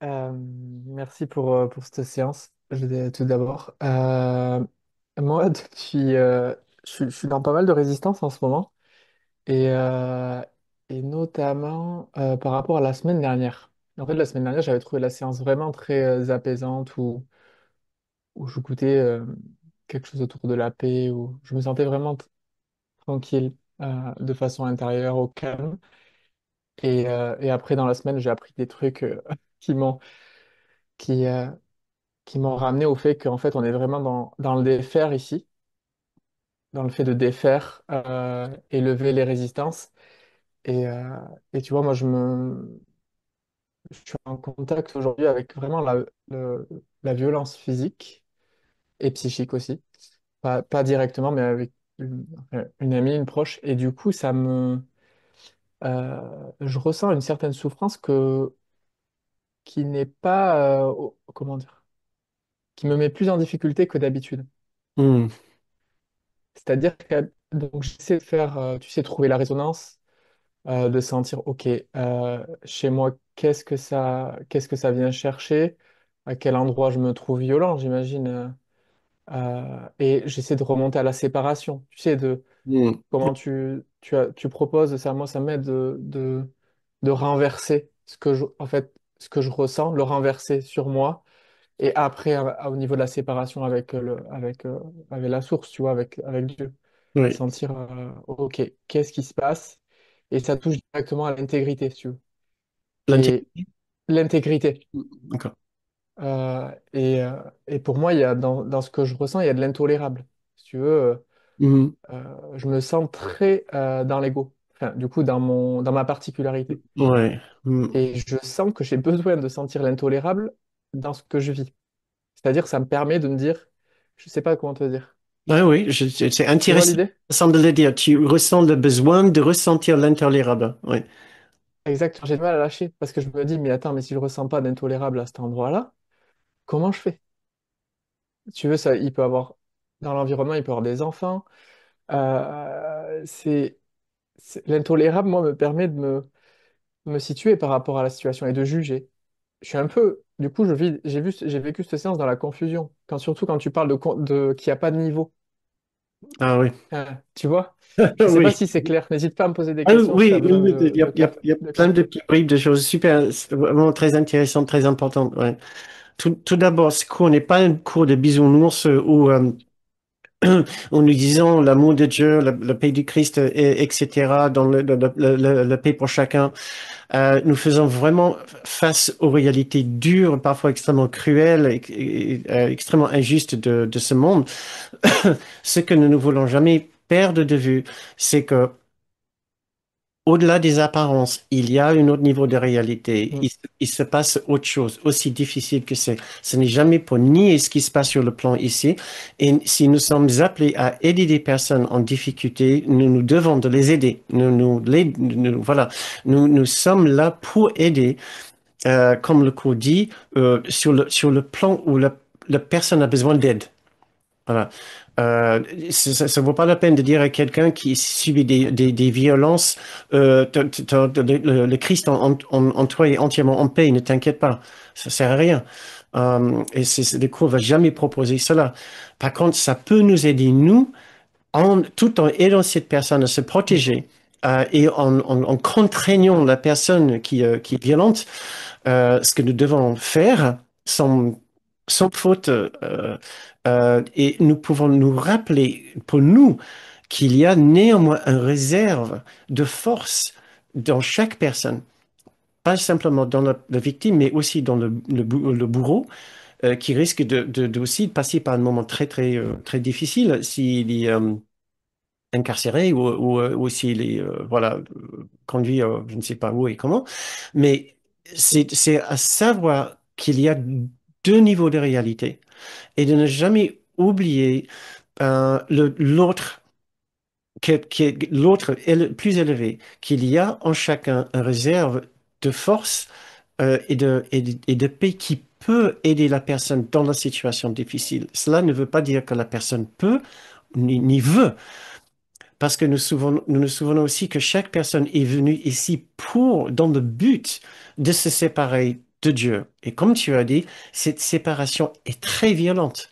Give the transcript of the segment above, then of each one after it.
Merci pour cette séance, tout d'abord. Moi, je suis dans pas mal de résistance en ce moment, et, euh, et notamment par rapport à la semaine dernière. En fait, la semaine dernière, j'avais trouvé la séance vraiment très apaisante, où je goûtais quelque chose autour de la paix, où je me sentais vraiment tranquille, de façon intérieure, au calme. Et après, dans la semaine, j'ai appris des trucs qui m'ont qui, euh, qui m'ont ramené au fait qu'en fait, on est vraiment dans le défaire ici, dans le fait de défaire et lever les résistances. Et, euh, et tu vois, moi, je suis en contact aujourd'hui avec vraiment la violence physique et psychique aussi. Pas directement, mais avec une amie, une proche. Et du coup, je ressens une certaine souffrance qui n'est pas, comment dire, qui me met plus en difficulté que d'habitude. Hmm. C'est-à-dire que donc j'essaie de faire, tu sais, trouver la résonance, de sentir, ok, chez moi, qu'est-ce que ça vient chercher, à quel endroit je me trouve violent, j'imagine, et j'essaie de remonter à la séparation. Tu sais, de Hmm. comment tu proposes ça, moi, ça m'aide de renverser en fait, ce que je ressens, le renverser sur moi, et après, au niveau de la séparation avec la source, tu vois, avec Dieu Oui. sentir, ok, qu'est-ce qui se passe? Et ça touche directement à l'intégrité, si tu veux. Et L'intégrité. l'intégrité. D'accord. Et pour moi, dans ce que je ressens, il y a de l'intolérable. Si tu veux, Mhm. je me sens très dans l'ego. Enfin, du coup, dans ma particularité. Ouais. Hmm. Et je sens que j'ai besoin de sentir l'intolérable dans ce que je vis. C'est-à-dire, ça me permet de me dire, je sais pas comment te dire. Ouais, oui, c'est Tu vois intéressant l'idée? façon de le dire. Tu ressens le besoin de ressentir l'intolérable. Oui. Exactement, j'ai du mal à lâcher parce que je me dis, mais attends, mais si je ressens pas d'intolérable à cet endroit-là, comment je fais? Tu veux, ça, il peut avoir, dans l'environnement, il peut avoir des enfants. Euh, c'est, L'intolérable, moi, me permet de me situer par rapport à la situation et de juger. Je suis un peu, du coup, j'ai vécu cette séance dans la confusion. Surtout quand tu parles qu'il n'y a pas de niveau. Ah oui. Tu vois? Je sais pas Oui. si c'est clair. N'hésite pas à me poser des Ah questions si tu as oui, oui, besoin oui, il y a de plein de clarté. petits bribes de choses super, c'est vraiment très intéressantes, très importantes. Ouais. Tout d'abord, ce cours n'est pas un cours de bisounours où en nous disant l'amour de Dieu, la paix du Christ, etc., dans la paix pour chacun. Nous faisons vraiment face aux réalités dures, parfois extrêmement cruelles et extrêmement injustes de ce monde. Ce que nous ne voulons jamais perdre de vue, c'est que au-delà des apparences, il y a un autre niveau de réalité. Mm. Il se passe autre chose, aussi difficile que c'est. Ce n'est jamais pour nier ce qui se passe sur le plan ici. Et si nous sommes appelés à aider des personnes en difficulté, nous devons de les aider. Voilà. Nous sommes là pour aider, comme le cours dit, sur le plan où la personne a besoin d'aide. Voilà. Ça ne vaut pas la peine de dire à quelqu'un qui subit des violences, le Christ en toi est entièrement en paix, ne t'inquiète pas, ça sert à rien. Le cours va jamais proposer cela. Par contre, ça peut nous aider, nous, tout en aidant cette personne à se Mm. protéger et en contraignant la personne qui est violente, ce que nous devons faire sans faute. Et nous pouvons nous rappeler pour nous qu'il y a néanmoins une réserve de force dans chaque personne, pas simplement dans la victime, mais aussi dans le bourreau, qui risque aussi de passer par un moment très difficile s'il est incarcéré ou s'il est voilà, conduit je ne sais pas où et comment. Mais c'est à savoir qu'il y a deux niveaux de réalité et de ne jamais oublier l'autre l'autre plus élevé, qu'il y a en chacun une réserve de force et de paix qui peut aider la personne dans la situation difficile. Cela ne veut pas dire que la personne peut ni veut, parce que nous nous souvenons aussi que chaque personne est venue ici dans le but de se séparer de Dieu. Et comme tu as dit, cette séparation est très violente.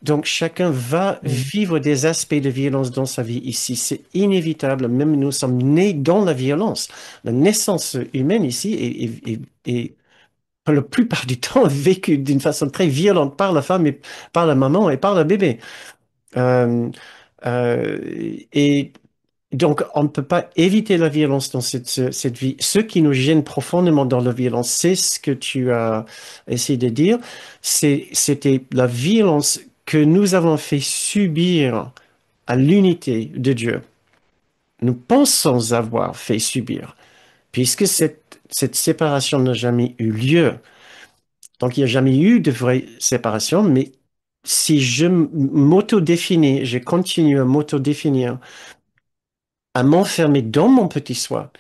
Donc chacun va Mm. vivre des aspects de violence dans sa vie ici. C'est inévitable. Même nous sommes nés dans la violence. La naissance humaine ici est pour la plupart du temps vécue d'une façon très violente par la femme et par la maman et par le bébé. Euh, euh, et donc, on ne peut pas éviter la violence dans cette vie. Ce qui nous gêne profondément dans la violence, c'est ce que tu as essayé de dire, c'était la violence que nous avons fait subir à l'unité de Dieu. Nous pensons avoir fait subir, puisque cette séparation n'a jamais eu lieu. Donc, il n'y a jamais eu de vraie séparation, mais si je m'auto-définis, je continue à m'auto-définir, à m'enfermer dans mon petit soi,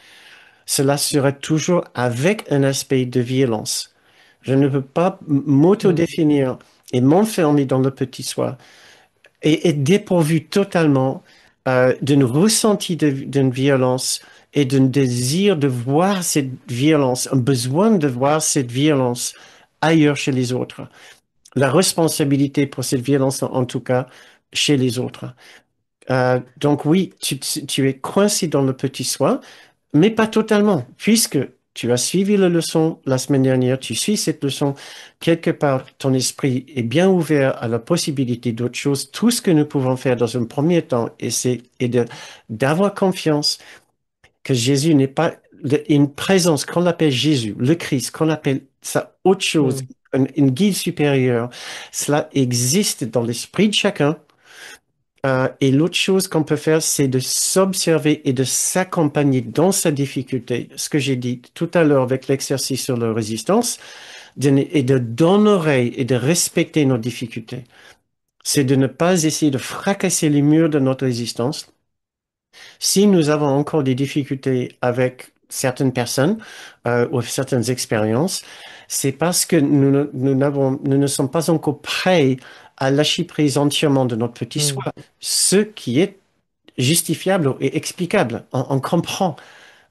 cela sera toujours avec un aspect de violence. Je ne peux pas Mm. m'auto-définir et m'enfermer dans le petit soi et être dépourvu totalement d'un ressenti d'une violence et d'un désir de voir cette violence, un besoin de voir cette violence ailleurs chez les autres. La responsabilité pour cette violence, en tout cas, chez les autres. Donc oui, tu es coincé dans le petit soi, mais pas totalement, puisque tu as suivi la leçon la semaine dernière, tu suis cette leçon, quelque part, ton esprit est bien ouvert à la possibilité d'autre chose. Tout ce que nous pouvons faire dans un premier temps, d'avoir confiance que Jésus n'est pas une présence qu'on appelle Jésus, le Christ, qu'on appelle ça autre chose, Mm. une guide supérieure. Cela existe dans l'esprit de chacun. Et l'autre chose qu'on peut faire, c'est de s'observer et de s'accompagner dans sa difficulté. Ce que j'ai dit tout à l'heure avec l'exercice sur la résistance, et de d'honorer et de respecter nos difficultés. C'est de ne pas essayer de fracasser les murs de notre résistance. Si nous avons encore des difficultés avec certaines personnes ou certaines expériences, c'est parce que nous ne sommes pas encore prêts à lâcher prise entièrement de notre petit soi, Mm. ce qui est justifiable et explicable. On comprend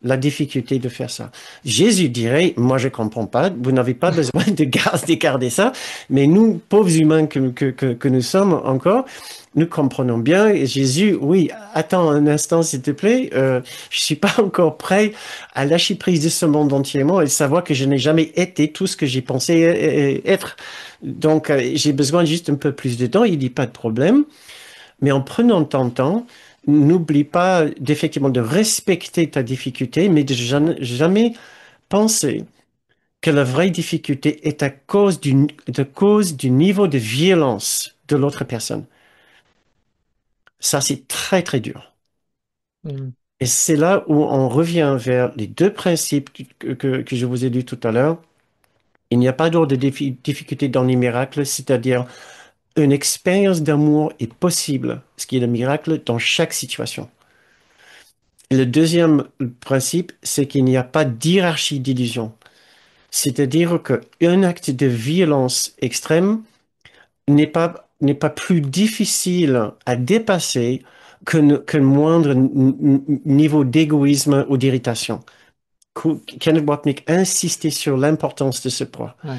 la difficulté de faire ça. Jésus dirait, moi je comprends pas, vous n'avez pas besoin de garder ça, mais nous, pauvres humains que nous sommes encore, nous comprenons bien. Et Jésus, oui, attends un instant s'il te plaît, je suis pas encore prêt à lâcher prise de ce monde entièrement et savoir que je n'ai jamais été tout ce que j'ai pensé être. Donc j'ai besoin juste un peu plus de temps. Il dit pas de problème. Mais en prenant ton temps, n'oublie pas d'effectivement de respecter ta difficulté, mais de jamais penser que la vraie difficulté est de cause du niveau de violence de l'autre personne. Ça, c'est très, très dur. Mm. Et c'est là où on revient vers les deux principes que je vous ai dit tout à l'heure. Il n'y a pas d'ordre de difficulté dans les miracles, c'est-à-dire une expérience d'amour est possible, ce qui est le miracle dans chaque situation. Le deuxième principe, c'est qu'il n'y a pas d'hierarchie d'illusion. C'est-à-dire qu'un acte de violence extrême n'est pas plus difficile à dépasser qu'un moindre niveau d'égoïsme ou d'irritation. Kenneth Wapnick insistait sur l'importance de ce point. Ouais.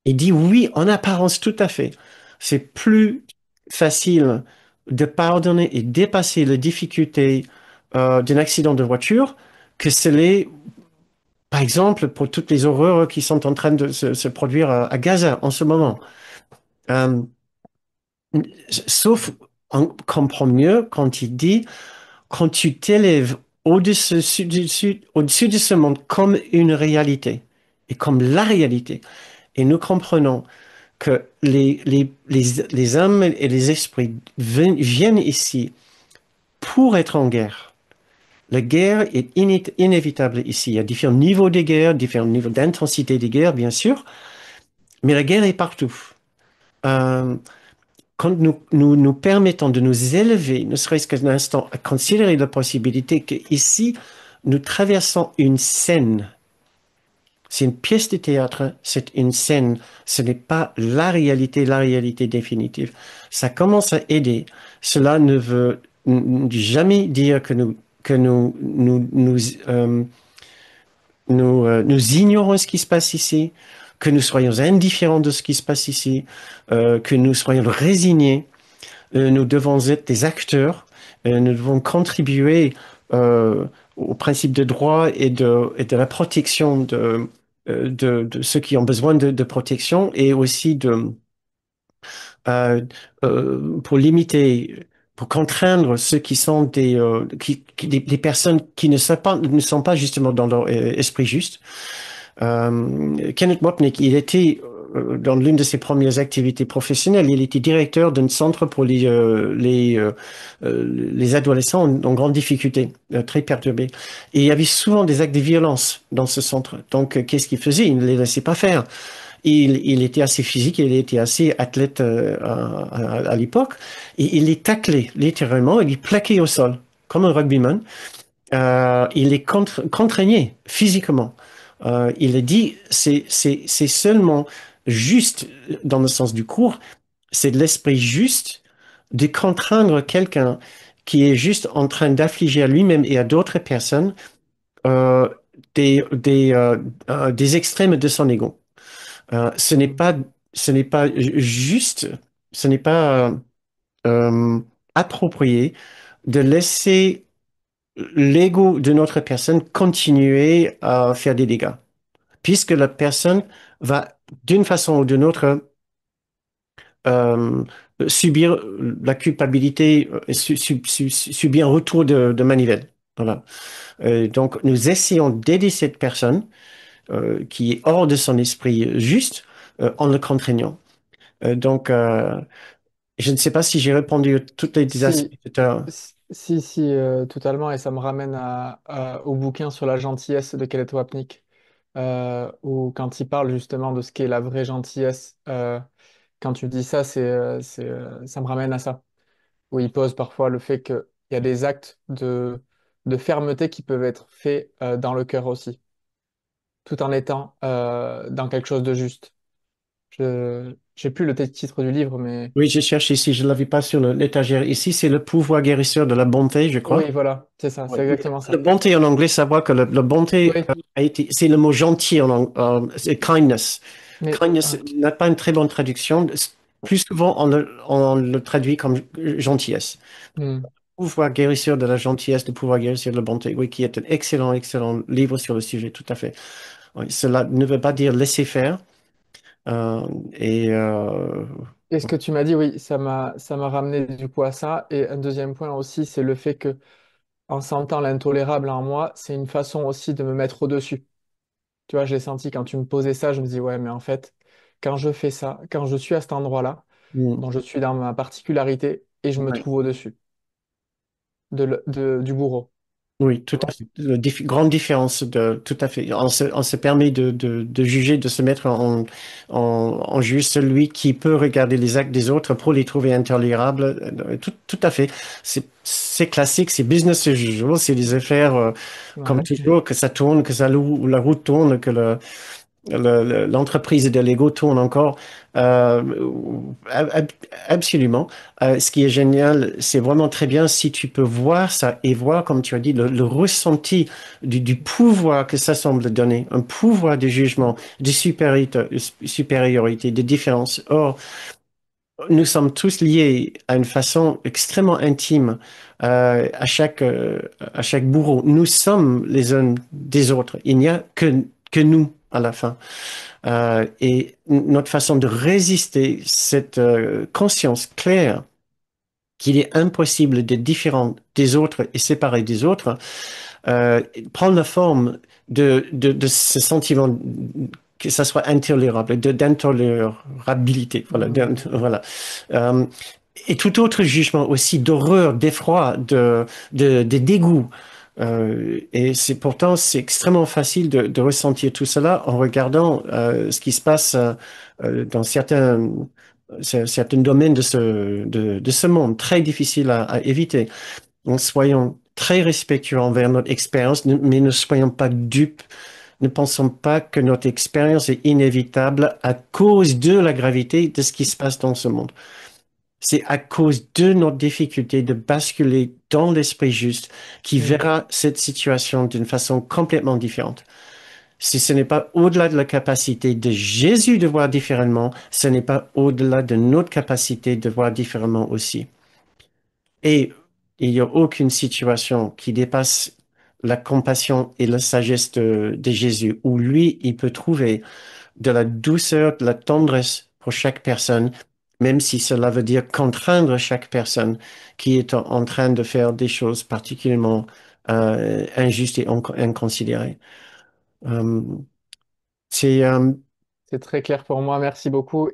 Il dit oui, en apparence, tout à fait. C'est plus facile de pardonner et dépasser la difficulté d'un accident de voiture que ce l'est, par exemple, pour toutes les horreurs qui sont en train de se produire à Gaza en ce moment. Euh, Sauf, on comprend mieux quand il dit, quand tu t'élèves au-dessus de ce monde comme une réalité et comme la réalité, et nous comprenons que les âmes et les esprits viennent ici pour être en guerre. La guerre est inévitable ici. Il y a différents niveaux de guerre, différents niveaux d'intensité des guerres, bien sûr, mais la guerre est partout. Euh, Quand nous permettons de nous élever, ne serait-ce qu'un instant, à considérer la possibilité qu'ici, nous traversons une scène. C'est une pièce de théâtre, c'est une scène. Ce n'est pas la réalité définitive. Ça commence à aider. Cela ne veut jamais dire que nous ignorons ce qui se passe ici, que nous soyons indifférents de ce qui se passe ici, que nous soyons résignés. Nous devons être des acteurs, nous devons contribuer euh, au principe de droit et de la protection de ceux qui ont besoin de protection et aussi euh, pour limiter, pour contraindre ceux qui sont des personnes qui ne sont pas justement dans leur esprit juste. Kenneth Wapnick, il était dans l'une de ses premières activités professionnelles, il était directeur d'un centre pour les adolescents en grande difficulté, très perturbés. Et il y avait souvent des actes de violence dans ce centre. Donc, qu'est-ce qu'il faisait? Il ne les laissait pas faire. Il était assez physique, il était assez athlète à l'époque, et il les taclait littéralement, il les plaquait au sol, comme un rugbyman. Il les contraignait physiquement. Il a dit, c'est seulement juste, dans le sens du cours, c'est de l'esprit juste de contraindre quelqu'un qui est juste en train d'affliger à lui-même et à d'autres personnes euh, des extrêmes de son ego. Ce n'est Mm. pas, ce n'est pas juste, ce n'est pas euh, approprié de laisser l'ego de notre personne continuer à faire des dégâts, puisque la personne va, d'une façon ou d'une autre, euh, subir la culpabilité, subir un retour de manivelle. Voilà. Donc, nous essayons d'aider cette personne qui est hors de son esprit juste en le contraignant. Donc, je ne sais pas si j'ai répondu à tous les aspects Si, tout à l'heure. totalement, et ça me ramène au bouquin sur la gentillesse de Kenneth Wapnick, où quand il parle justement de ce qu'est la vraie gentillesse, quand tu dis ça, ça me ramène à ça, où il pose parfois le fait qu'il y a des actes de fermeté qui peuvent être faits dans le cœur aussi, tout en étant dans quelque chose de juste. Je j'ai plus le titre du livre, mais Oui, je cherche ici, je ne l'avais pas sur l'étagère. Ici, c'est le pouvoir guérisseur de la bonté, je crois. oui, voilà, c'est ça, Ouais. c'est exactement Le ça. bonté en anglais, savoir que le bonté Oui, a été, c'est le mot gentil c'est kindness. mais Kindness n'a pas une très bonne traduction. Plus souvent, on le traduit comme gentillesse. hmm. Pouvoir guérisseur de la gentillesse, le pouvoir guérisseur de la bonté, oui, qui est un excellent, excellent livre sur le sujet, tout à fait. Oui, cela ne veut pas dire laisser faire. euh, et Et ce que tu m'as dit, oui, ça m'a ramené du coup à ça. Et un deuxième point aussi, c'est le fait que en sentant l'intolérable en moi, c'est une façon aussi de me mettre au-dessus. Tu vois, j'ai senti quand tu me posais ça, je me dis, ouais, mais en fait, quand je fais ça, quand je suis à cet endroit-là, mm, bon, je suis dans ma particularité et je me ouais. trouve au-dessus du bourreau. Oui, Tu tout à vois? fait. Grande différence tout à fait. On se permet de juger, de se mettre en juge celui qui peut regarder les actes des autres pour les trouver intolérables. Tout à fait. C'est classique, c'est business as usual, c'est des affaires comme Ouais. toujours, que ça tourne, que la route tourne, que l'entreprise de Lego tourne encore. Euh, ab- Absolument. Ce qui est génial, c'est vraiment très bien si tu peux voir ça et voir, comme tu as dit, le ressenti du pouvoir que ça semble donner, un pouvoir de jugement, de supériorité, de différence. Or, nous sommes tous liés à une façon extrêmement intime à chaque bourreau. Nous sommes les uns des autres. Il n'y a que nous à la fin. Et notre façon de résister cette conscience claire qu'il est impossible d'être différent des autres et séparé des autres, prend la forme de ce sentiment que ça soit intolérable, d'intolérabilité. Voilà, Hmm. voilà. Euh, et tout autre jugement aussi d'horreur, d'effroi, de dégoût. Et c'est pourtant, c'est extrêmement facile de ressentir tout cela en regardant ce qui se passe dans certains domaines de ce monde, très difficile à éviter. Donc, soyons très respectueux envers notre expérience, mais ne soyons pas dupes. Ne pensons pas que notre expérience est inévitable à cause de la gravité de ce qui se passe dans ce monde. C'est à cause de notre difficulté de basculer dans l'esprit juste qui Hmm. verra cette situation d'une façon complètement différente. Si ce n'est pas au-delà de la capacité de Jésus de voir différemment, ce n'est pas au-delà de notre capacité de voir différemment aussi. Et il n'y a aucune situation qui dépasse la compassion et la sagesse de Jésus, où lui, il peut trouver de la douceur, de la tendresse pour chaque personne, même si cela veut dire contraindre chaque personne qui est en train de faire des choses particulièrement injustes et inconsidérées. Euh, c'est C'est très clair pour moi. Merci beaucoup.